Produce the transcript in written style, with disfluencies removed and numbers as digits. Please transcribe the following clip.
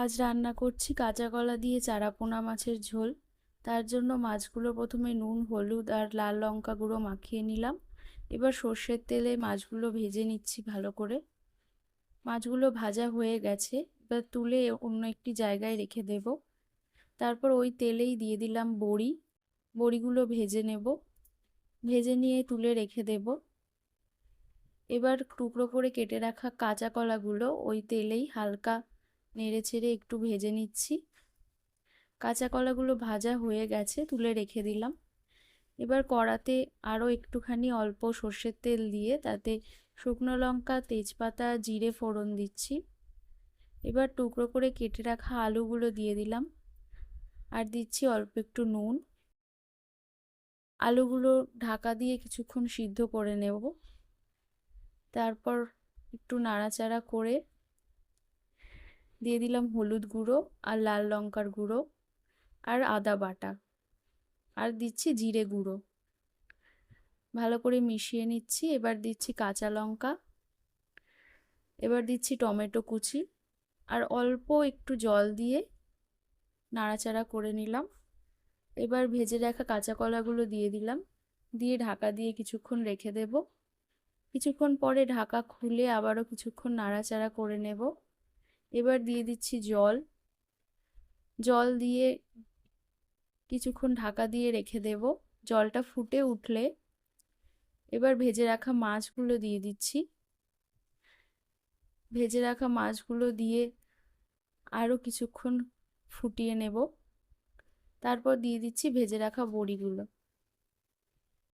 আজ রান্না করছি কাঁচা কলা দিয়ে চারাপোনা মাছের ঝোল। তার জন্য মাছগুলো প্রথমে নুন, হলুদ আর লাল লঙ্কা গুঁড়ো মাখিয়ে নিলাম। এবার সর্ষের তেলে মাছগুলো ভেজে নিচ্ছি ভালো করে। মাছগুলো ভাজা হয়ে গেছে, এবার তুলে অন্য একটি জায়গায় রেখে দেব। তারপর ওই তেলেই দিয়ে দিলাম বড়ি। বড়িগুলো ভেজে নেব, ভেজে নিয়ে তুলে রেখে দেব। এবার টুকরো করে কেটে রাখা কাঁচা কলাগুলো ওই তেলেই হালকা নেড়ে চেড়ে একটু ভেজে নিচ্ছি। কাঁচা কলাগুলো ভাজা হয়ে গেছে, তুলে রেখে দিলাম। এবার কড়াতে আরও একটুখানি অল্প সর্ষের তেল দিয়ে তাতে শুকনো লঙ্কা, তেজপাতা, জিরে ফোড়ন দিচ্ছি। এবার টুকরো করে কেটে রাখা আলুগুলো দিয়ে দিলাম, আর দিচ্ছি অল্প একটু নুন। আলুগুলো ঢাকা দিয়ে কিছুক্ষণ সিদ্ধ করে নেব। তারপর একটু নাড়াচাড়া করে দিয়ে দিলাম হলুদ গুঁড়ো আর লাল লঙ্কার গুঁড়ো আর আদা বাটা, আর দিচ্ছি জিরে গুঁড়ো। ভালো করে মিশিয়ে নিচ্ছি। এবার দিচ্ছি কাঁচা লঙ্কা, এবার দিচ্ছি টমেটো কুচি, আর অল্প একটু জল দিয়ে নাড়াচাড়া করে নিলাম। এবার ভেজে রাখা কাঁচা কলাগুলো দিয়ে দিলাম, দিয়ে ঢাকা দিয়ে কিছুক্ষণ রেখে দেব। কিছুক্ষণ পরে ঢাকা খুলে আবারও কিছুক্ষণ নাড়াচাড়া করে নেব। এবার দিয়ে দিচ্ছি জল। জল দিয়ে কিছুক্ষণ ঢাকা দিয়ে রেখে দেব। জলটা ফুটে উঠলে এবার ভেজে রাখা মাছগুলো দিয়ে দিচ্ছি। ভেজে রাখা মাছগুলো দিয়ে আরও কিছুক্ষণ ফুটিয়ে নেব। তারপর দিয়ে দিচ্ছি ভেজে রাখা বড়িগুলো।